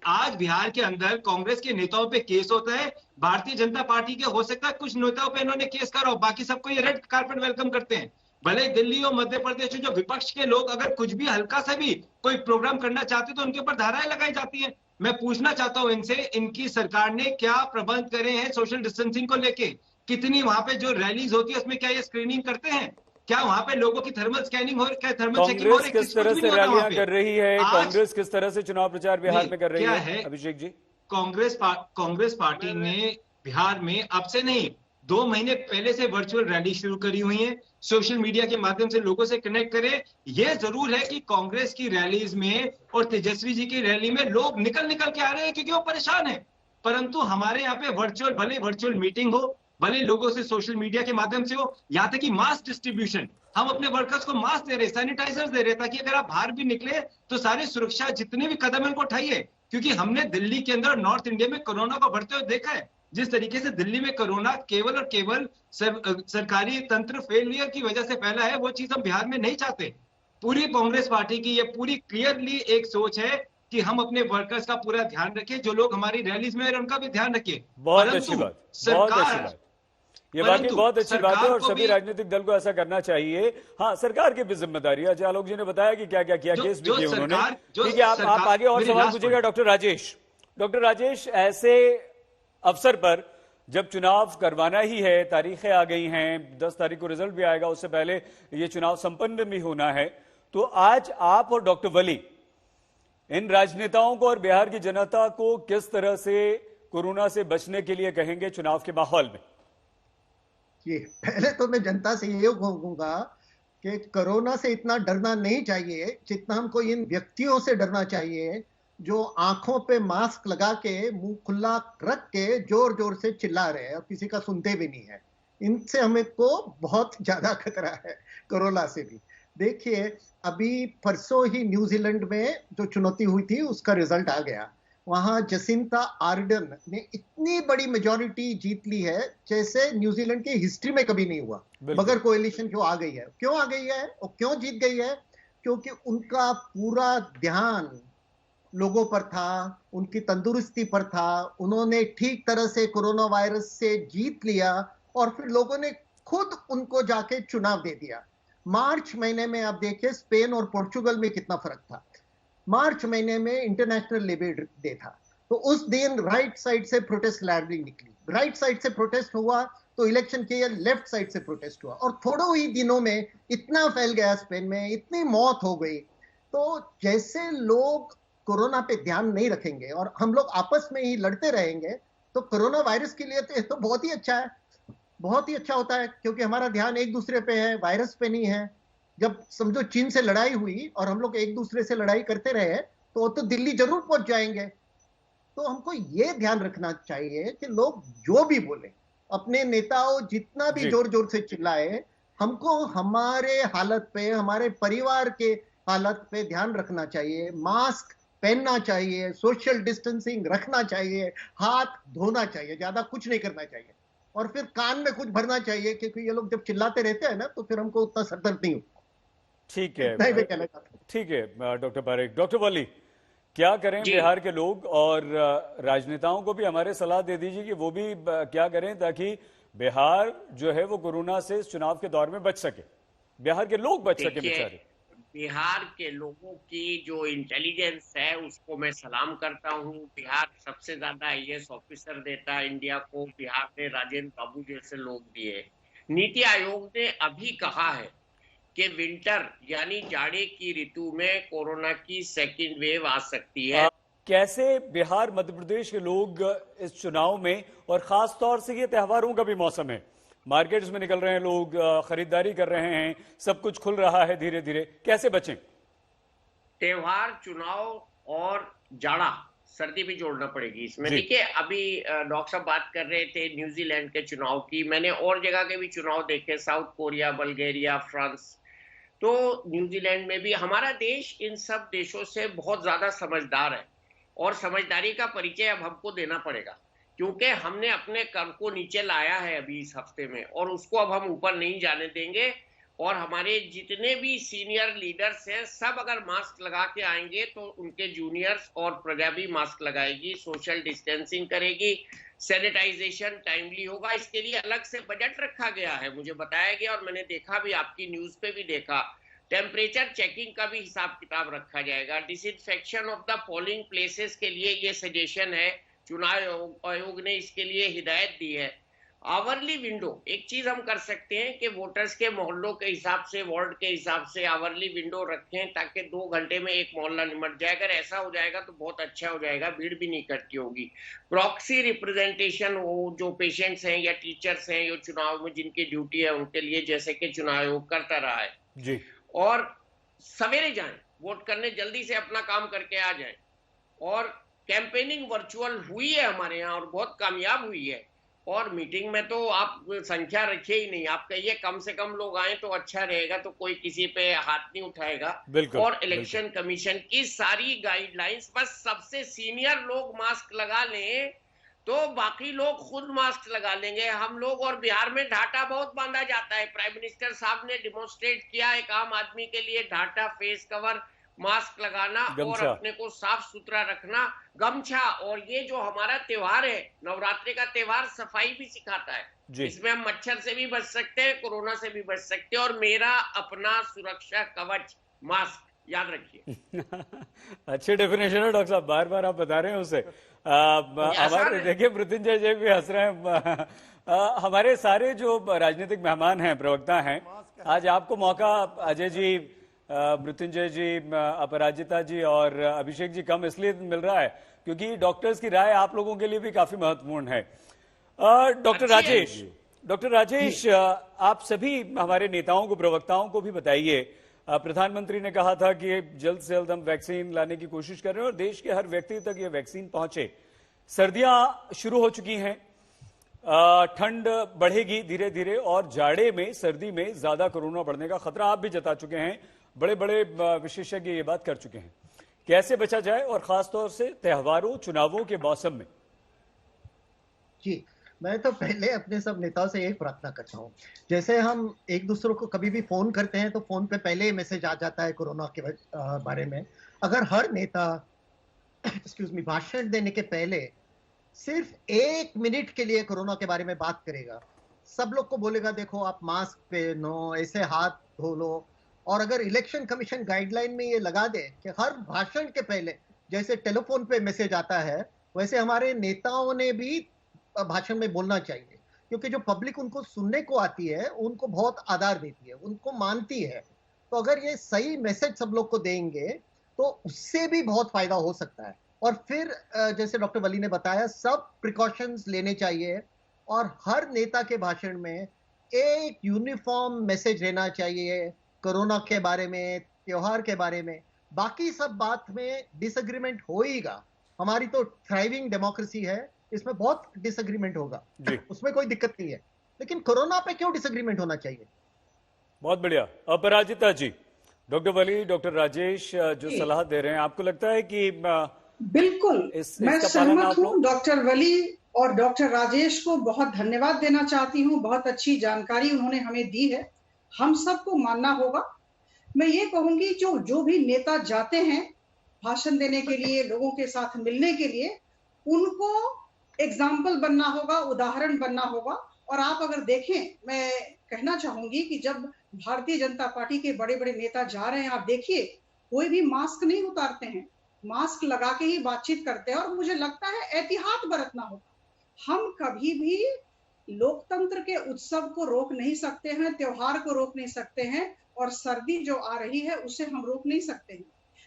आज बिहार के अंदर कांग्रेस के नेताओं पे केस होता है, भारतीय जनता पार्टी के हो सकता है कुछ नेताओं पे इन्होंने केस करा हो, बाकी सबको ये रेड कार्पेट वेलकम करते हैं। भले दिल्ली और मध्य प्रदेश में जो विपक्ष के लोग अगर कुछ भी हल्का सा भी कोई प्रोग्राम करना चाहते तो उनके ऊपर धाराएं लगाई जाती है। मैं पूछना चाहता हूं इनसे, इनकी सरकार ने क्या प्रबंध करे हैं सोशल डिस्टेंसिंग को लेके? कितनी वहां पे जो रैलीज होती है उसमें क्या ये स्क्रीनिंग करते हैं? क्या वहां पे लोगों की थर्मल स्कैनिंग हो, क्या थर्मल चेकिंग हो रही है? किस तरह से रैलियां कर रही है कांग्रेस, किस तरह से चुनाव प्रचार बिहार में कर रही है अभिषेक जी? कांग्रेस पार्टी ने बिहार में अब से नहीं 2 महीने पहले से वर्चुअल रैली शुरू करी हुई है, सोशल मीडिया के माध्यम से लोगों से कनेक्ट करे। यह जरूर है कि कांग्रेस की रैलीज में और तेजस्वी जी की रैली में लोग निकल के आ रहे हैं क्योंकि वो परेशान है, परंतु हमारे यहाँ पे भले वर्चुअल मीटिंग हो, भले लोगों से सोशल मीडिया के माध्यम से हो, यहाँ तक कि मास्क डिस्ट्रीब्यूशन, हम अपने वर्कर्स को मास्क दे रहे, सैनिटाइजर्स दे रहे, ताकि अगर आप बाहर भी निकले तो सारी सुरक्षा जितने भी कदम है उनको उठाइए। क्योंकि हमने दिल्ली के अंदर नॉर्थ इंडिया में कोरोना को बढ़ते हुए देखा है। जिस तरीके से दिल्ली में कोरोना केवल और केवल सरकारी तंत्र फेलियर की वजह से फैला है, वो चीज हम बिहार में नहीं चाहते। पूरी कांग्रेस पार्टी की ये पूरी क्लियरली एक सोच है कि हम अपने वर्कर्स का पूरा ध्यान रखें, जो लोग हमारी रैलीज में उनका भी ध्यान रखें। बहुत अच्छी बात, ये बाकी बहुत अच्छी बात है और सभी राजनीतिक दल को ऐसा करना चाहिए। हाँ, सरकार की भी जिम्मेदारी है। आलोक जी ने बताया कि क्या क्या किया, केस भी किए उन्होंने। ठीक है, आप आगे और सवाल पूछिएगा। डॉक्टर राजेश, ऐसे अवसर पर जब चुनाव करवाना ही है, तारीखें आ गई हैं, 10 तारीख को रिजल्ट भी आएगा, उससे पहले ये चुनाव संपन्न भी होना है, तो आज आप और डॉक्टर वली इन राजनेताओं को और बिहार की जनता को किस तरह से कोरोना से बचने के लिए कहेंगे चुनाव के माहौल में? जी, पहले तो मैं जनता से ये कहूंगा कि कोरोना से इतना डरना नहीं चाहिए जितना हमको इन व्यक्तियों से डरना चाहिए जो आंखों पे मास्क लगा के मुंह खुला रख के जोर जोर से चिल्ला रहे हैं और किसी का सुनते भी नहीं है। इनसे हमें को बहुत ज्यादा खतरा है कोरोना से भी। देखिए, अभी परसों ही न्यूजीलैंड में जो चुनौती हुई थी उसका रिजल्ट आ गया। वहां जसिंता आर्डन ने इतनी बड़ी मेजॉरिटी जीत ली है जैसे न्यूजीलैंड की हिस्ट्री में कभी नहीं हुआ, बगैर कोएलिशन जो आ गई है। क्यों आ गई है और क्यों जीत गई है? क्योंकि उनका पूरा ध्यान लोगों पर था, उनकी तंदुरुस्ती पर था। उन्होंने ठीक तरह से कोरोना वायरस से जीत लिया और फिर लोगों ने खुद उनको जाके चुनाव दे दिया। मार्च महीने में आप देखिए स्पेन और पोर्चुगल में कितना फर्क था। मार्च महीने में इंटरनेशनल लेबर डे था, तो उस दिन राइट साइड से प्रोटेस्ट रैली निकली। राइट साइड से प्रोटेस्ट हुआ तो इलेक्शन के लिए लेफ्ट साइड से प्रोटेस्ट हुआ और थोड़े ही दिनों में इतना फैल गया स्पेन में, इतनी मौत हो गई। तो जैसे लोग कोरोना पे ध्यान नहीं रखेंगे और हम लोग आपस में ही लड़ते रहेंगे तो कोरोना वायरस के लिए तो बहुत ही अच्छा है, बहुत ही अच्छा होता है, क्योंकि हमारा ध्यान एक दूसरे पे है, वायरस पे नहीं है। जब समझो चीन से लड़ाई हुई और हम लोग एक दूसरे से लड़ाई करते रहे तो दिल्ली जरूर पहुंच जाएंगे। तो हमको ये ध्यान रखना चाहिए कि लोग जो भी बोले, अपने नेताओं जितना भी जोर जोर से चिल्लाए, हमको हमारे हालत पे, हमारे परिवार के हालत पे ध्यान रखना चाहिए। मास्क पहनना चाहिए, सोशल डिस्टेंसिंग रखना चाहिए, हाथ धोना चाहिए, ज्यादा कुछ नहीं करना चाहिए और फिर कान में कुछ भरना चाहिए, क्योंकि ये लोग जब चिल्लाते रहते हैं ना तो फिर हमको उतना सरदर्द नहीं होता। ठीक है, ठीक है डॉक्टर पारेख। डॉक्टर वली, क्या करें बिहार के लोग और राजनेताओं को भी हमारे सलाह दे दीजिए कि वो भी क्या करें ताकि बिहार जो है वो कोरोना से इस चुनाव के दौर में बच सके, बिहार के लोग बच सके बेचारे। बिहार के लोगों की जो इंटेलिजेंस है उसको मैं सलाम करता हूँ। बिहार सबसे ज्यादा IAS ऑफिसर देता है इंडिया को। बिहार ने राजेंद्र बाबू जैसे लोग दिए। नीति आयोग ने अभी कहा है कि विंटर यानी जाड़े की ऋतु में कोरोना की सेकेंड वेव आ सकती है। कैसे बिहार मध्य प्रदेश के लोग इस चुनाव में, और खास तौर से ये त्योहारों का भी मौसम है, मार्केट्स में निकल रहे हैं लोग, खरीदारी कर रहे हैं, सब कुछ खुल रहा है धीरे धीरे, कैसे बचें? त्योहार, चुनाव और जाड़ा, सर्दी भी जोड़ना पड़ेगी इसमें। देखिए, अभी डॉक्टर साहब बात कर रहे थे न्यूजीलैंड के चुनाव की। मैंने और जगह के भी चुनाव देखे, साउथ कोरिया, बल्गेरिया, फ्रांस। तो न्यूजीलैंड में भी हमारा देश इन सब देशों से बहुत ज्यादा समझदार है और समझदारी का परिचय अब हमको देना पड़ेगा, क्योंकि हमने अपने कर को नीचे लाया है अभी इस हफ्ते में और उसको अब हम ऊपर नहीं जाने देंगे। और हमारे जितने भी सीनियर लीडर्स हैं सब अगर मास्क लगा के आएंगे तो उनके जूनियर्स और प्रजा भी मास्क लगाएगी, सोशल डिस्टेंसिंग करेगी, सैनिटाइजेशन टाइमली होगा। इसके लिए अलग से बजट रखा गया है, मुझे बताया गया और मैंने देखा भी, आपकी न्यूज पे भी देखा। टेम्परेचर चेकिंग का भी हिसाब किताब रखा जाएगा। Disinfection of the polling places के लिए ये सजेशन है, चुनाव आयोग ने इसके लिए हिदायत दी है। आवरली विंडो, एक चीज हम कर सकते हैं कि वोटर्स के मोहल्लों के हिसाब से, वार्ड के हिसाब से आवरली विंडो रखें ताकि 2 घंटे में एक मोहल्ला निमट जाए। अगर ऐसा हो जाएगा तो बहुत अच्छा हो जाएगा, भीड़ भी नहीं इकट्ठी होगी। प्रॉक्सी रिप्रेजेंटेशन हो, जो पेशेंट्स हैं या टीचर्स हैं या चुनाव में जिनकी ड्यूटी है उनके लिए, जैसे कि चुनाव आयोग करता रहा है जी। और सवेरे जाएं वोट करने, जल्दी से अपना काम करके आ जाएं। और कैंपेनिंग वर्चुअल हुई है हमारे यहाँ और बहुत कामयाब हुई है। और मीटिंग में तो आप संख्या रखिए ही नहीं, आप कहिए कम से कम लोग आए तो अच्छा रहेगा, तो कोई किसी पे हाथ नहीं उठाएगा। और इलेक्शन कमीशन की सारी गाइडलाइंस, बस सबसे सीनियर लोग मास्क लगा लें तो बाकी लोग खुद मास्क लगा लेंगे। हम लोग और बिहार में ढाटा बहुत बांधा जाता है। प्राइम मिनिस्टर साहब ने डिमोन्स्ट्रेट किया एक आम आदमी के लिए, ढाटा, फेस कवर, मास्क लगाना और अपने को साफ सुथरा रखना, गमछा। और ये जो हमारा त्योहार है, नवरात्रि का त्योहार, सफाई भी सिखाता है। इसमें हम मच्छर से भी बच सकते हैं, कोरोना से भी बच सकते हैं। और मेरा अपना सुरक्षा कवच मास्क याद रखिए। अच्छी डेफिनेशन है डॉक्टर साहब, बार बार आप बता रहे हैं उसे। हमारे देखिए मृत्युंजय जी भी हंस रहे हैं। हमारे सारे जो राजनीतिक मेहमान हैं, प्रवक्ता हैं, आज आपको मौका, अजय जी, मृत्युंजय जी, अपराजिता जी और अभिषेक जी, कम इसलिए मिल रहा है क्योंकि डॉक्टर्स की राय आप लोगों के लिए भी काफी महत्वपूर्ण है। डॉक्टर राजेश, आप सभी हमारे नेताओं को, प्रवक्ताओं को भी बताइए, प्रधानमंत्री ने कहा था कि जल्द से जल्द हम वैक्सीन लाने की कोशिश कर रहे हैं और देश के हर व्यक्ति तक ये वैक्सीन पहुंचे। सर्दियां शुरू हो चुकी हैं, ठंड बढ़ेगी धीरे धीरे और जाड़े में, सर्दी में ज्यादा कोरोना बढ़ने का खतरा आप भी जता चुके हैं, बड़े बड़े विशेषज्ञ ये बात कर चुके हैं। कैसे बचा जाए और खासतौर से त्योहारों, चुनावों के मौसम में? जी, मैं तो पहले अपने सब नेताओं से एक प्रार्थना करता हूँ, जैसे हम एक दूसरे को कभी भी फोन करते हैं तो फोन पे पहले ही मैसेज आ जाता है कोरोना के बारे में। अगर हर नेता भाषण देने के पहले सिर्फ 1 मिनट के लिए कोरोना के बारे में बात करेगा, सब लोग को बोलेगा देखो आप मास्क पहनो, ऐसे हाथ धो लो, और अगर इलेक्शन कमीशन गाइडलाइन में ये लगा दे कि हर भाषण के पहले जैसे टेलीफोन पे मैसेज आता है वैसे हमारे नेताओं ने भी भाषण में बोलना चाहिए, क्योंकि जो पब्लिक उनको सुनने को आती है उनको बहुत आदर देती है, उनको मानती है। तो अगर ये सही मैसेज सब लोग को देंगे तो उससे भी बहुत फायदा हो सकता है। और फिर जैसे डॉक्टर वली ने बताया, सब प्रिकॉशंस लेने चाहिए और हर नेता के भाषण में एक यूनिफॉर्म मैसेज रहना चाहिए कोरोना के बारे में, त्योहार के बारे में। बाकी सब बात में डिसएग्रीमेंट होएगा, हमारी तो थ्राइविंग डेमोक्रेसी है, इसमें बहुत डिसएग्रीमेंट होगा, उसमें कोई दिक्कत नहीं है, लेकिन कोरोना पे क्यों डिसएग्रीमेंट होना चाहिए? बहुत बढ़िया। अपराजिता जी, डॉक्टर वली, डॉक्टर राजेश जो सलाह दे रहे हैं, आपको लगता है कि बिल्कुल मैं सहमत हूँ। डॉक्टर वली और डॉक्टर राजेश को बहुत धन्यवाद देना चाहती हूँ, बहुत अच्छी जानकारी उन्होंने हमें दी है, हम सबको मानना होगा। मैं ये कहूंगी जो भी नेता जाते हैं भाषण देने के लिए, लोगों के साथ मिलने के लिए, उनको एग्जाम्पल बनना होगा, उदाहरण बनना होगा। और आप अगर देखें, मैं कहना चाहूंगी कि जब भारतीय जनता पार्टी के बड़े बड़े नेता जा रहे हैं, आप देखिए कोई भी मास्क नहीं उतारते हैं, मास्क लगा के ही बातचीत करते हैं। और मुझे लगता है एहतियात बरतना होगा। हम कभी भी लोकतंत्र के उत्सव को रोक नहीं सकते हैं, त्योहार को रोक नहीं सकते हैं, और सर्दी जो आ रही है उसे हम रोक नहीं सकते हैं।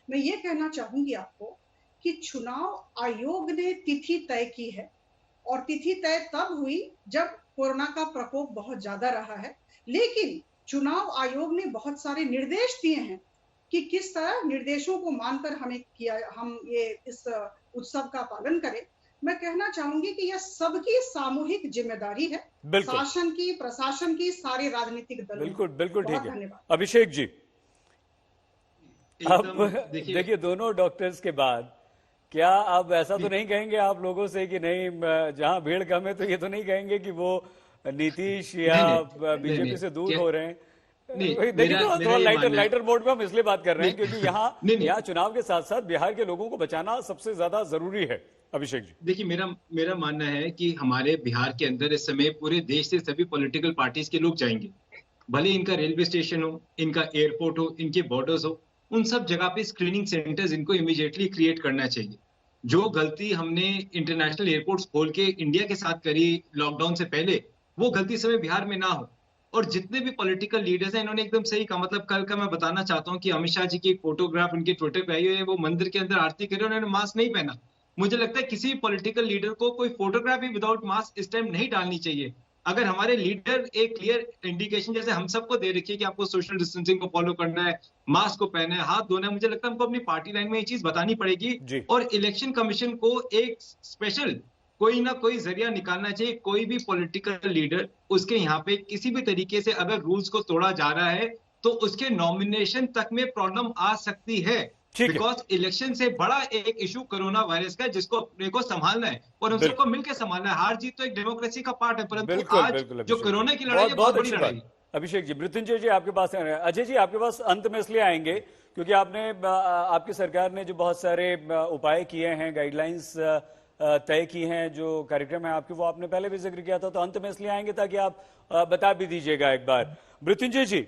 मैं ये कहना चाहूंगी आपको कि चुनाव आयोग ने तिथि तय की है, और तिथि तय तब हुई जब कोरोना का प्रकोप बहुत ज्यादा रहा है। लेकिन चुनाव आयोग ने बहुत सारे निर्देश दिए हैं कि किस तरह निर्देशों को मानकर हम ये इस उत्सव का पालन करें। मैं कहना चाहूंगी कि यह सबकी सामूहिक जिम्मेदारी है, शासन की, प्रशासन की, सारे राजनीतिक दलों। बिल्कुल ठीक है। अभिषेक जी, अब देखिए दोनों डॉक्टर्स के बाद क्या आप ऐसा तो नहीं कहेंगे आप लोगों से कि नहीं, जहां भीड़ कम है, तो ये तो नहीं कहेंगे कि वो नीतीश या बीजेपी से दूर हो रहे हैं? देखिए थोड़ा लाइटर मोड में हम इसलिए बात कर रहे हैं क्योंकि यहाँ चुनाव के साथ साथ बिहार के लोगों को बचाना सबसे ज्यादा जरूरी है। अभिषेक जी, देखिए मेरा मानना है कि हमारे बिहार के अंदर इस समय पूरे देश से सभी पॉलिटिकल पार्टीज के लोग जाएंगे, भले इनका रेलवे स्टेशन हो, इनका एयरपोर्ट हो, इनके बॉर्डर्स हो, उन सब जगह पे स्क्रीनिंग सेंटर्स इनको इमीडिएटली क्रिएट करना चाहिए। जो गलती हमने इंटरनेशनल एयरपोर्ट्स खोल के इंडिया के साथ करी लॉकडाउन से पहले, वो गलती समय बिहार में ना हो। और जितने भी पॉलिटिकल लीडर्स हैं, इन्होंने एकदम सही कहा। मतलब कल का मैं बताना चाहता हूँ कि अमित शाह जी की एक फोटोग्राफ उनके ट्विटर पे आई हुई है, वो मंदिर के अंदर आरती कर रहे हैं, उन्होंने मास्क नहीं पहना। मुझे लगता है किसी भी पॉलिटिकल लीडर को कोई फोटोग्राफ भी विदाउट मास्क इस टाइम नहीं डालनी चाहिए। अगर हमारे लीडर एक क्लियर इंडिकेशन जैसे हम सबको दे रखी है कि आपको सोशल डिस्टेंसिंग को फॉलो करना है, मास्क को पहनना है, हाथ धोना है, मुझे लगता है हमको अपनी पार्टी लाइन में ये चीज बतानी पड़ेगी। और इलेक्शन कमीशन को एक स्पेशल कोई ना कोई जरिया निकालना चाहिए। कोई भी पॉलिटिकल लीडर उसके यहाँ पे किसी भी तरीके से अगर रूल्स को तोड़ा जा रहा है तो उसके नॉमिनेशन तक में प्रॉब्लम आ सकती है। बिकॉज इलेक्शन से बड़ा एक इशू कोरोना वायरस का, जिसको अपने को संभालना है और उन सबको मिलकर संभालना है। हार जीत तो एक डेमोक्रेसी का पार्ट है, परंतु आज जो कोरोना की लड़ाई है बहुत बड़ी लड़ाई। अभिषेक जी, मृत्युंजय जी आपके पास, अजय जी आपके पास अंत में इसलिए आएंगे क्योंकि आपकी सरकार ने जो बहुत सारे उपाय किए हैं, गाइडलाइंस तय की हैं, जो कार्यक्रम है आपके, वो आपने पहले भी जिक्र किया था, तो अंत में इसलिए आएंगे ताकि आप बता भी दीजिएगा एक बार। मृत्युंजय जी,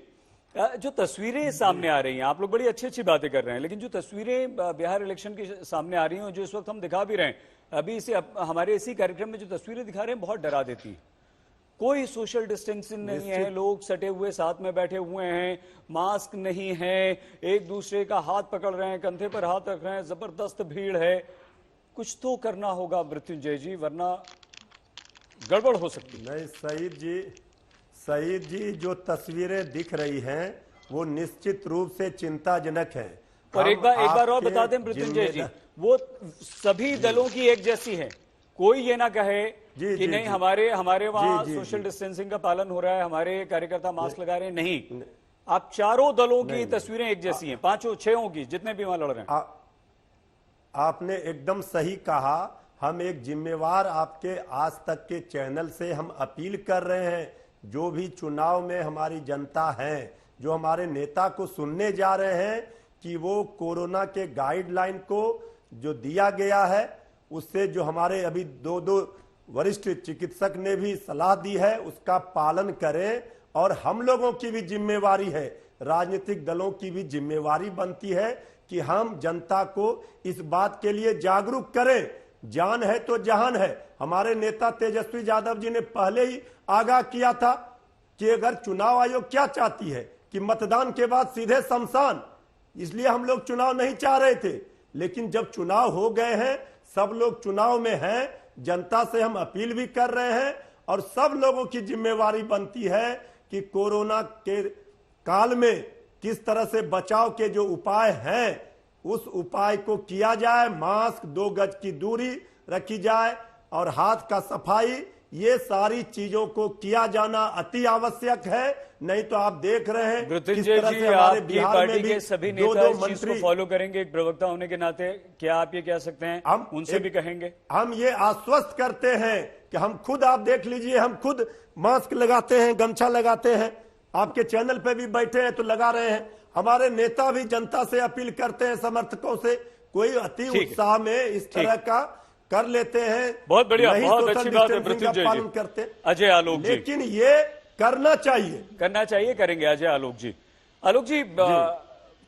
जो तस्वीरें सामने आ रही हैं, आप लोग बड़ी अच्छी अच्छी बातें कर रहे हैं, लेकिन जो तस्वीरें बिहार इलेक्शन की सामने आ रही हैं, जो इस वक्त हम दिखा भी रहे हैं, अभी हमारे इसी कार्यक्रम में जो तस्वीरें दिखा रहे हैं बहुत डरा देती हैं। कोई सोशल डिस्टेंसिंग नहीं है, लोग सटे हुए साथ में बैठे हुए हैं, मास्क नहीं है, एक दूसरे का हाथ पकड़ रहे हैं, कंधे पर हाथ रख रहे हैं, जबरदस्त भीड़ है। कुछ तो करना होगा मृत्युंजय जी, वरना गड़बड़ हो सकती है। नहीं सईद जी जो तस्वीरें दिख रही हैं वो निश्चित रूप से चिंताजनक है। और एक बार और बता दें मृत्युंजय जी, वो सभी दलों की एक जैसी है। कोई ये ना कहे कि नहीं हमारे वहां सोशल डिस्टेंसिंग का पालन हो रहा है, हमारे कार्यकर्ता मास्क लगा रहे हैं। नहीं, आप चारों दलों की तस्वीरें एक जैसी हैं, पांचों छहों की, जितने भी वहां लड़ रहे हैं। आपने एकदम सही कहा। हम एक जिम्मेवार आपके आज तक के चैनल से हम अपील कर रहे हैं, जो भी चुनाव में हमारी जनता है, जो हमारे नेता को सुनने जा रहे हैं, कि वो कोरोना के गाइडलाइन को जो दिया गया है उससे जो हमारे अभी दो वरिष्ठ चिकित्सक ने भी सलाह दी है उसका पालन करें। और हम लोगों की भी जिम्मेवारी है, राजनीतिक दलों की भी जिम्मेवारी बनती है कि हम जनता को इस बात के लिए जागरूक करें। जान है तो जहान है। हमारे नेता तेजस्वी यादव जी ने पहले ही आगाह किया था कि अगर चुनाव आयोग क्या चाहती है कि मतदान के बाद सीधे शमशान, इसलिए हम लोग चुनाव नहीं चाह रहे थे। लेकिन जब चुनाव हो गए हैं, सब लोग चुनाव में हैं, जनता से हम अपील भी कर रहे हैं और सब लोगों की जिम्मेवारी बनती है कि कोरोना के काल में किस तरह से बचाव के जो उपाय हैं उस उपाय को किया जाए। मास्क, 2 गज की दूरी रखी जाए और हाथ का सफाई, ये सारी चीजों को किया जाना अति आवश्यक है। नहीं तो आप देख रहे हैं मृत्युंजय जी, आपकी पार्टी के सभी नेता इस चीज को फॉलो करेंगे। एक प्रवक्ता होने के नाते क्या आप ये कह सकते हैं, हम उनसे भी कहेंगे? हम ये आश्वस्त करते हैं कि हम खुद, आप देख लीजिए, हम खुद मास्क लगाते हैं, गमछा लगाते हैं, आपके चैनल पे भी बैठे हैं तो लगा रहे हैं। हमारे नेता भी जनता से अपील करते हैं, समर्थकों से, कोई अति उत्साह में इस तरह का कर लेते हैं। बहुत बढ़िया, बहुत अच्छी बात है मृत्युंजय जी। करते अजय आलोक जी, लेकिन ये करना चाहिए, करेंगे अजय आलोक जी। आलोक जी,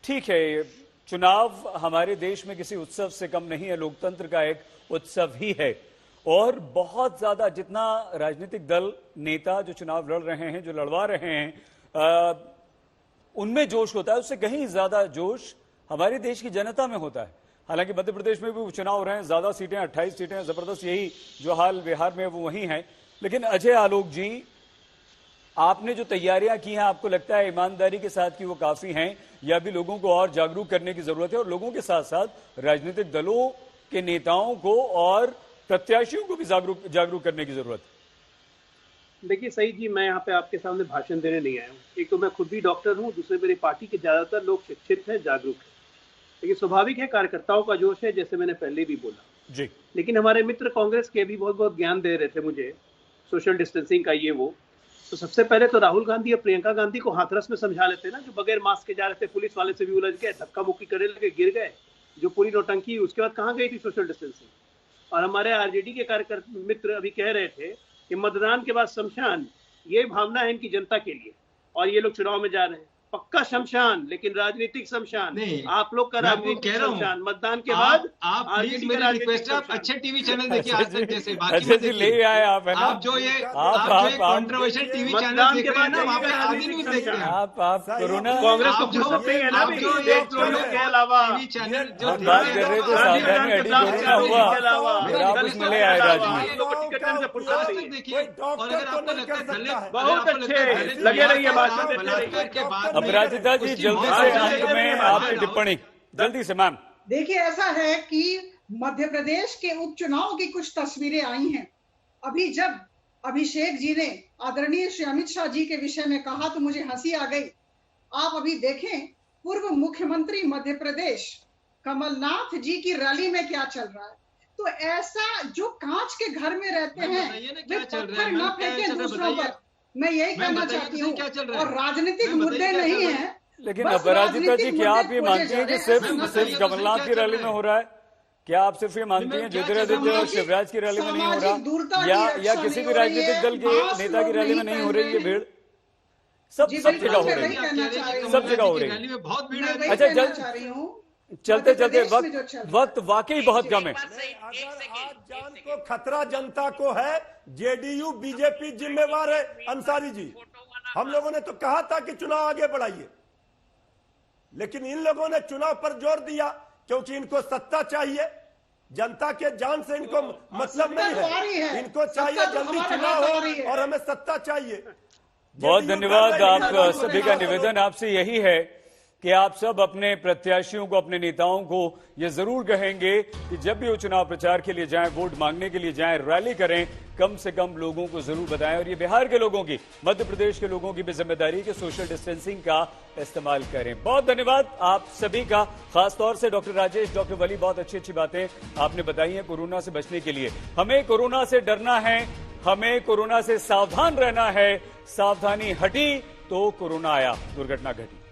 ठीक है, चुनाव हमारे देश में किसी उत्सव से कम नहीं है, लोकतंत्र का एक उत्सव ही है। और बहुत ज्यादा जितना राजनीतिक दल, नेता जो चुनाव लड़ रहे हैं, जो लड़वा रहे हैं, उनमें जोश होता है, उससे कहीं ज्यादा जोश हमारे देश की जनता में होता है। हालांकि मध्य प्रदेश में भी उपचुनाव हो रहे हैं, ज्यादा सीटें 28 सीटें, जबरदस्त, यही जो हाल बिहार में वो वही है। लेकिन अजय आलोक जी, आपने जो तैयारियां की हैं, आपको लगता है ईमानदारी के साथ कि वो काफी हैं, या भी लोगों को और जागरूक करने की जरूरत है, और लोगों के साथ साथ राजनीतिक दलों के नेताओं को और प्रत्याशियों को भी जागरूक करने की जरूरत है? देखिए सईद जी, मैं यहाँ पे आपके सामने भाषण देने नहीं आया हूँ। एक तो मैं खुद भी डॉक्टर हूँ, दूसरे मेरी पार्टी के ज्यादातर लोग शिक्षित हैं, जागरूक हैं। लेकिन स्वाभाविक है, कार्यकर्ताओं का जोश है, जैसे मैंने पहले भी बोला जी। लेकिन हमारे मित्र कांग्रेस के भी बहुत ज्ञान दे रहे थे मुझे, सोशल डिस्टेंसिंग का ये वो। तो सबसे पहले तो राहुल गांधी और प्रियंका गांधी को हाथरस में समझा लेते ना, जो बगैर मास्क के जा रहे थे, पुलिस वाले से भी उलझ गए, धक्का मुक्की करने लगे, गिर गए, जो पूरी नौटंकी, उसके बाद कहाँ गई थी सोशल डिस्टेंसिंग। और हमारे आरजेडी के कार्यकर्ता मित्र अभी कह रहे थे कि मतदान के बाद शमशान, ये भावना है इनकी जनता के लिए, और ये लोग चुनाव में जा रहे हैं। पक्का शमशान, लेकिन राजनीतिक शमशान नहीं। आप लोग का राजनीतिक शमशान, मतदान के बाद आप प्लीज मेरी रिक्वेस्ट है, आप अच्छे टीवी चैनल देखिए, आज तक जैसे बाकी ले आए आप, है ना? आप जो ये कंट्रोवर्शियल टीवी चैनल देख रहे हैं ना, वहाँ पे आदमी न्यूज देखते हैं। आप कोरोना कांग्रेस को फुर्सत नहीं है ना, के अलावा टीवी चैनल जो बात कर रहे थे, सावधानी हटी, कोरोना हुआ, आप उसमें ले आए राजनीति। देखिए, और अगर आपको लगता है बहुत अच्छे लगे रही है बात। अपराजिता जी, जल्दी से अंत में आपकी टिप्पणी, जल्दी से मैम। देखिए, ऐसा है कि मध्य प्रदेश के उपचुनाव की कुछ तस्वीरें आई हैं। अभी जब अभिषेक जी ने आदरणीय श्री अमित शाह जी के विषय में कहा तो मुझे हंसी आ गई। आप अभी देखें, पूर्व मुख्यमंत्री मध्य प्रदेश कमलनाथ जी की रैली में क्या चल रहा है। तो ऐसा, जो कांच के घर में रहते हैं वे पत्थर न फेंकें दूसरों पर, मैं यही कहना चाहती हूँ। और राजनीतिक मुद्दे नहीं है। लेकिन अपराजिता जी, क्या आप ये मानती हैं कि सिर्फ कमलनाथ की रैली में हो रहा है? क्या आप सिर्फ ये मानती हैं ज्योतिरादित्य और शिवराज की रैली में नहीं हो रहा, या किसी भी राजनीतिक दल के नेता की रैली में नहीं हो रही है भीड़? सब जी, सब बिल्कुल, जगह हो मैं रही वही है, कहना चाह रही हूँ। सब जगह हो रही है। रैली में बहुत भीड़ मैं है। वही अच्छा, कहना जल- चाह रही हूँ। चलते मध्य चलते प्रदेश में जो चल रहा है। वक्त वाकई बहुत कम है। अगर आज जान को खतरा जनता को है, जेडीयू बीजेपी जिम्मेवार है। अंसारी जी, हम लोगों ने तो कहा था कि चुनाव आगे बढ़ाइए, लेकिन इन लोगों ने चुनाव पर जोर दिया क्योंकि इनको सत्ता चाहिए। जनता के जान से इनको मतलब नहीं सत्ता तो आ रही है, है। इनको चाहिए सत्ता तो जल्दी हमारे चुनाव हाथ आ रही हो है। और हमें सत्ता चाहिए। बहुत जेडीयू धन्यवाद। कर रही है, आप सभी का निवेदन आपसे यही है कि आप सब अपने प्रत्याशियों को, अपने नेताओं को ये जरूर कहेंगे कि जब भी वो चुनाव प्रचार के लिए जाएं, वोट मांगने के लिए जाएं, रैली करें, कम से कम लोगों को जरूर बताएं। और ये बिहार के लोगों की, मध्य प्रदेश के लोगों की भी जिम्मेदारी कि सोशल डिस्टेंसिंग का इस्तेमाल करें। बहुत धन्यवाद आप सभी का, खासतौर से डॉक्टर राजेश, डॉक्टर वली, बहुत अच्छी अच्छी बातें आपने बताई हैं कोरोना से बचने के लिए। हमें कोरोना से डरना है, हमें कोरोना से सावधान रहना है। सावधानी हटी तो कोरोना आया, दुर्घटना घटी।